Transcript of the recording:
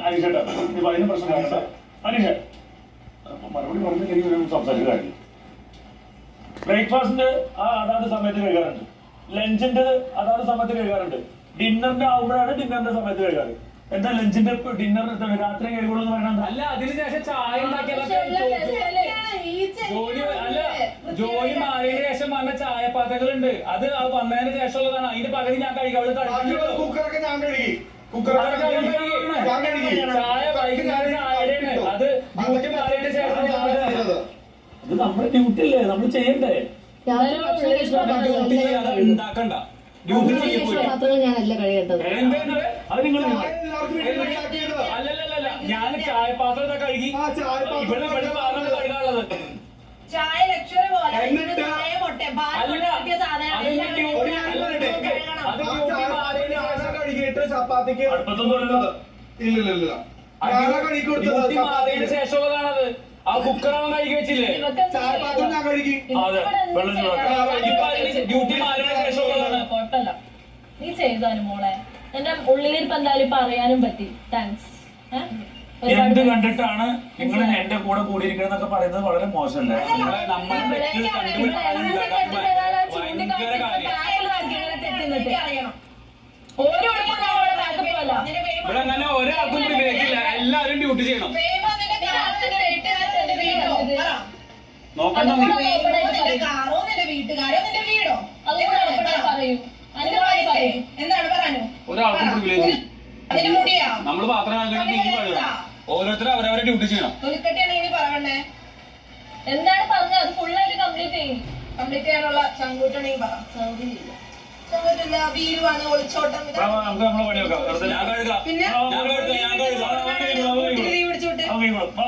അനീഷേട്ടാ ഇപ്പൊ അതിന് പ്രശ്നം അനീഷ മറുപടി പറഞ്ഞില്ലെങ്കിൽ സംസാരിച്ച കാര്യം ബ്രേക്ക്ഫാസ്റ്റിന്റെ അതാത് സമയത്ത് കഴിക്കാറുണ്ട്, ലഞ്ചിന്റെ അതാത് സമയത്ത് കഴിക്കാറുണ്ട്, ഡിന്നറിന്റെ ആവുമ്പോഴാണ് ഡിന്നറിന്റെ സമയത്ത് കഴിക്കാറ്. എന്താ ലഞ്ചിന്റെ ഡിന്നർ രാത്രി കഴിവുള്ളൂ എന്ന് പറയണത്? അല്ല, അതിനുശേഷം ചായ ജോലി മാറിയതിനു ശേഷം വന്ന ചായപാത്രങ്ങളുണ്ട്, അത് വന്നതിന് ശേഷമുള്ളതാണ്. അതിന്റെ പകരം ഞാൻ കഴിക്കാം. ചായ വൈകുന്നേരം ചായയുടെയാണ്, അത് ഡ്യൂട്ടി മാറിയതിനു ശേഷം. ഇത് നമ്മുടെ ഡ്യൂട്ടി അല്ലേ, നമ്മൾ ചെയ്യണ്ടേ? ഡ്യൂട്ടി ചെയ്യാതെ ഉണ്ടാക്കണ്ട. ഡ്യൂട്ടി ഞാനല്ല കഴിയേണ്ടത്. അല്ലല്ല, ഞാൻ ചായപാത്രം കഴുകി ഇവിടെ കഴുകാനുള്ളത്. കഴുകിയിട്ട് ചപ്പാത്തിക്ക് ശേഷമുള്ളതാണത്. ആ കുക്കറാണ് കഴുകി വെച്ചില്ലേ? ചായപാത്രം ഞാൻ കഴുകി. ഡ്യൂട്ടി മാറിയതിനു ശേഷമുള്ളതാണ്. കുഴപ്പമില്ല, നീ ചെയ്താലും മോളെ. എന്റെ ഉള്ളിലിരിപ്പ് എന്തായാലും പറയാനും പറ്റി. താങ്ക്സ്. എന്ത് കണ്ടിട്ടാണ് നിങ്ങൾ എന്റെ കൂടെ കൂടിയിരിക്കണെന്നൊക്കെ പറയുന്നത് വളരെ മോശമല്ലേ? അങ്ങനെ ഒരാൾക്കും വിവേകില്ല, എല്ലാരും ഡ്യൂട്ടി ചെയ്യണം. നോക്കണ്ട, ഒരാൾക്കും പ്രിവിലേജ്. നമ്മള് പാത്രം ഓരോരുത്തരും അവരവരെ ഡ്യൂട്ടി ചെയ്യണം. എന്താണ് പറഞ്ഞത്? അത് ഫുള്ളായിട്ട് കംപ്ലീറ്റ് ചെയ്യും. കംപ്ലീറ്റ് ചെയ്യാനുള്ള ചങ്കൂട്ടാണെങ്കിൽ പറ. ചങ്കൂട്ടില്ല, വീരുവാണ്, ഒളിച്ചോട്ടം. നമുക്ക് നമ്മളെ പണി നോക്കാം. ഞാൻ കഴുകാം. പിന്നെ ഞാൻ കഴുകാം. പിടിച്ചോട്ടെ.